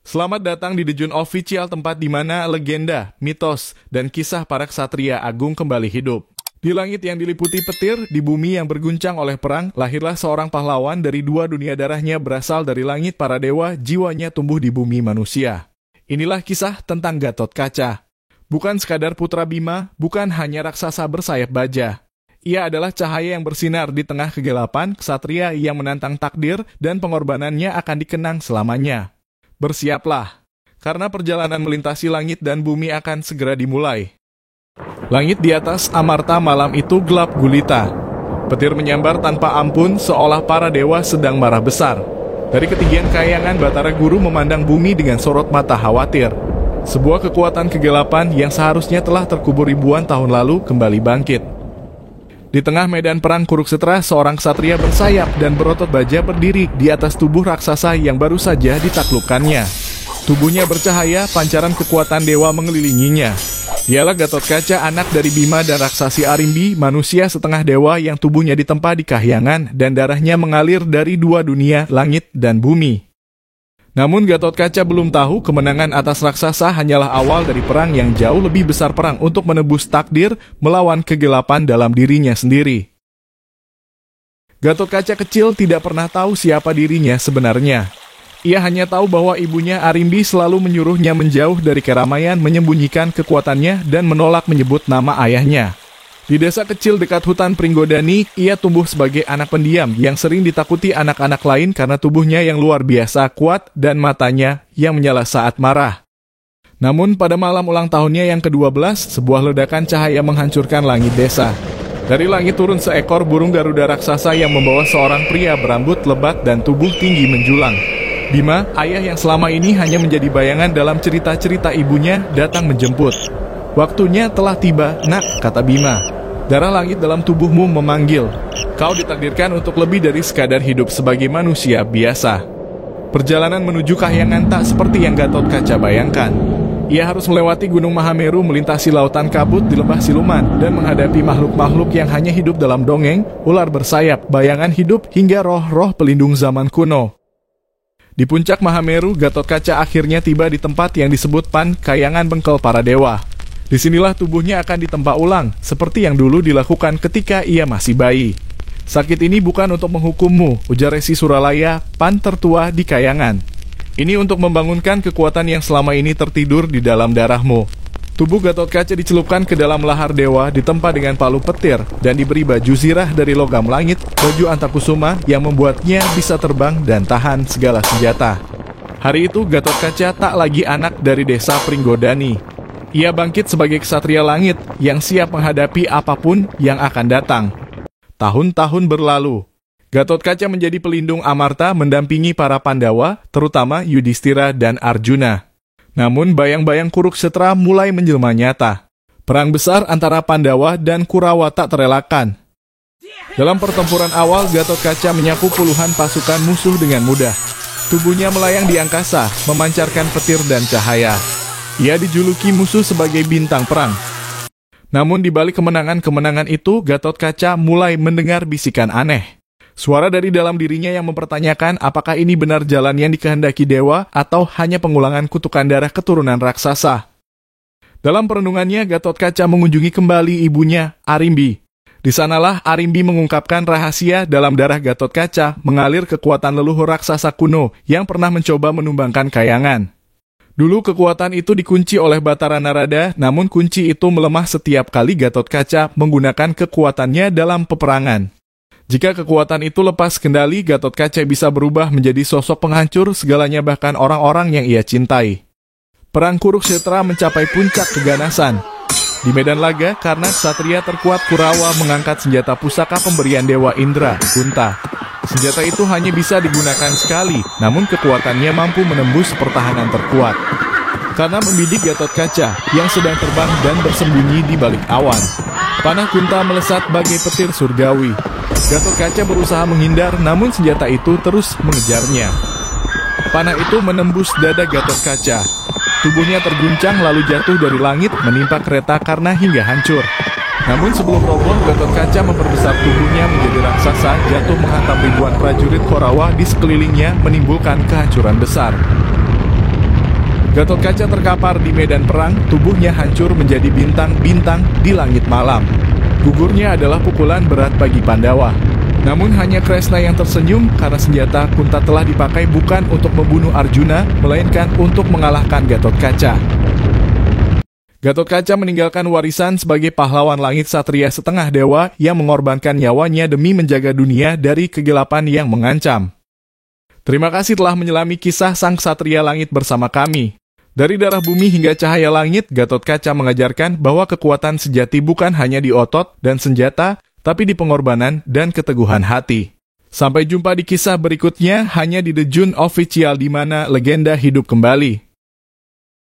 Selamat datang di The Jun Official, tempat di mana legenda, mitos, dan kisah para ksatria agung kembali hidup. Di langit yang diliputi petir, di bumi yang berguncang oleh perang, lahirlah seorang pahlawan dari dua dunia darahnya berasal dari langit para dewa, jiwanya tumbuh di bumi manusia. Inilah kisah tentang Gatot Kaca. Bukan sekadar putra Bima, bukan hanya raksasa bersayap baja. Ia adalah cahaya yang bersinar di tengah kegelapan, ksatria yang menantang takdir, dan pengorbanannya akan dikenang selamanya. Bersiaplah, karena perjalanan melintasi langit dan bumi akan segera dimulai. Langit di atas Amarta malam itu gelap gulita. Petir menyambar tanpa ampun seolah para dewa sedang marah besar. Dari ketinggian kayangan Batara Guru memandang bumi dengan sorot mata khawatir. Sebuah kekuatan kegelapan yang seharusnya telah terkubur ribuan tahun lalu kembali bangkit. Di tengah medan perang Kurukshetra, seorang ksatria bersayap dan berotot baja berdiri di atas tubuh raksasa yang baru saja ditaklukkannya. Tubuhnya bercahaya, pancaran kekuatan dewa mengelilinginya. Dialah Gatot Kaca, anak dari Bima dan raksasi Arimbi, manusia setengah dewa yang tubuhnya ditempa di kahyangan dan darahnya mengalir dari dua dunia, langit dan bumi. Namun Gatot Kaca belum tahu kemenangan atas raksasa hanyalah awal dari perang yang jauh lebih besar, perang untuk menebus takdir melawan kegelapan dalam dirinya sendiri. Gatot Kaca kecil tidak pernah tahu siapa dirinya sebenarnya. Ia hanya tahu bahwa ibunya Arimbi selalu menyuruhnya menjauh dari keramaian, menyembunyikan kekuatannya dan menolak menyebut nama ayahnya. Di desa kecil dekat hutan Pringgodani, ia tumbuh sebagai anak pendiam yang sering ditakuti anak-anak lain karena tubuhnya yang luar biasa kuat dan matanya yang menyala saat marah. Namun pada malam ulang tahunnya yang ke-12, sebuah ledakan cahaya menghancurkan langit desa. Dari langit turun seekor burung garuda raksasa yang membawa seorang pria berambut lebat dan tubuh tinggi menjulang. Bima, ayah yang selama ini hanya menjadi bayangan dalam cerita-cerita ibunya, datang menjemput. "Waktunya telah tiba, nak," kata Bima. "Darah langit dalam tubuhmu memanggil. Kau ditakdirkan untuk lebih dari sekadar hidup sebagai manusia biasa." Perjalanan menuju kahyangan tak seperti yang Gatot Kaca bayangkan. Ia harus melewati Gunung Mahameru, melintasi lautan kabut di lembah siluman, dan menghadapi makhluk-makhluk yang hanya hidup dalam dongeng, ular bersayap, bayangan hidup, hingga roh-roh pelindung zaman kuno. Di puncak Mahameru, Gatot Kaca akhirnya tiba di tempat yang disebut Pan, kayangan bengkel para dewa. Disinilah tubuhnya akan ditempa ulang, seperti yang dulu dilakukan ketika ia masih bayi. "Sakit ini bukan untuk menghukummu," ujar Resi Suralaya, Pan tertua di kayangan. "Ini untuk membangunkan kekuatan yang selama ini tertidur di dalam darahmu." Tubuh Gatot Kaca dicelupkan ke dalam lahar dewa, ditempa dengan palu petir, dan diberi baju zirah dari logam langit, baju antakusuma yang membuatnya bisa terbang dan tahan segala senjata. Hari itu Gatot Kaca tak lagi anak dari desa Pringgodani. Ia bangkit sebagai ksatria langit yang siap menghadapi apapun yang akan datang. Tahun-tahun berlalu. Gatot Kaca menjadi pelindung Amarta, mendampingi para Pandawa, terutama Yudhistira dan Arjuna. Namun bayang-bayang Kurukshetra mulai menjelma nyata. Perang besar antara Pandawa dan Kurawa tak terelakkan. Dalam pertempuran awal, Gatot Kaca menyapu puluhan pasukan musuh dengan mudah. Tubuhnya melayang di angkasa, memancarkan petir dan cahaya. Ia dijuluki musuh sebagai bintang perang. Namun di balik kemenangan-kemenangan itu, Gatot Kaca mulai mendengar bisikan aneh. Suara dari dalam dirinya yang mempertanyakan apakah ini benar jalan yang dikehendaki dewa atau hanya pengulangan kutukan darah keturunan raksasa. Dalam perenungannya, Gatot Kaca mengunjungi kembali ibunya, Arimbi. Di sanalah Arimbi mengungkapkan rahasia dalam darah Gatot Kaca mengalir kekuatan leluhur raksasa kuno yang pernah mencoba menumbangkan kayangan. Dulu kekuatan itu dikunci oleh Batara Narada, namun kunci itu melemah setiap kali Gatot Kaca menggunakan kekuatannya dalam peperangan. Jika kekuatan itu lepas kendali, Gatot Kaca bisa berubah menjadi sosok penghancur segalanya, bahkan orang-orang yang ia cintai. Perang Kurukshetra mencapai puncak keganasan. Di medan laga, karena ksatria terkuat Kurawa mengangkat senjata pusaka pemberian Dewa Indra, Kunta. Senjata itu hanya bisa digunakan sekali, namun kekuatannya mampu menembus pertahanan terkuat. Karena membidik Gatot Kaca yang sedang terbang dan bersembunyi di balik awan. Panah Kunta melesat bagai petir surgawi. Gatot Kaca berusaha menghindar, namun senjata itu terus mengejarnya. Panah itu menembus dada Gatot Kaca. Tubuhnya terguncang lalu jatuh dari langit menimpa kereta karena hingga hancur. Namun sebelum roboh, Gatot Kaca memperbesar tubuhnya menjadi raksasa, jatuh menghantam ribuan prajurit Korawa di sekelilingnya, menimbulkan kehancuran besar. Gatotkaca terkapar di medan perang, tubuhnya hancur menjadi bintang-bintang di langit malam. Gugurnya adalah pukulan berat bagi Pandawa. Namun hanya Kresna yang tersenyum karena senjata Kunta telah dipakai bukan untuk membunuh Arjuna, melainkan untuk mengalahkan Gatotkaca. Gatotkaca meninggalkan warisan sebagai pahlawan langit satria setengah dewa yang mengorbankan nyawanya demi menjaga dunia dari kegelapan yang mengancam. Terima kasih telah menyelami kisah sang satria langit bersama kami. Dari darah bumi hingga cahaya langit, Gatotkaca mengajarkan bahwa kekuatan sejati bukan hanya di otot dan senjata, tapi di pengorbanan dan keteguhan hati. Sampai jumpa di kisah berikutnya hanya di The June Official di mana legenda hidup kembali.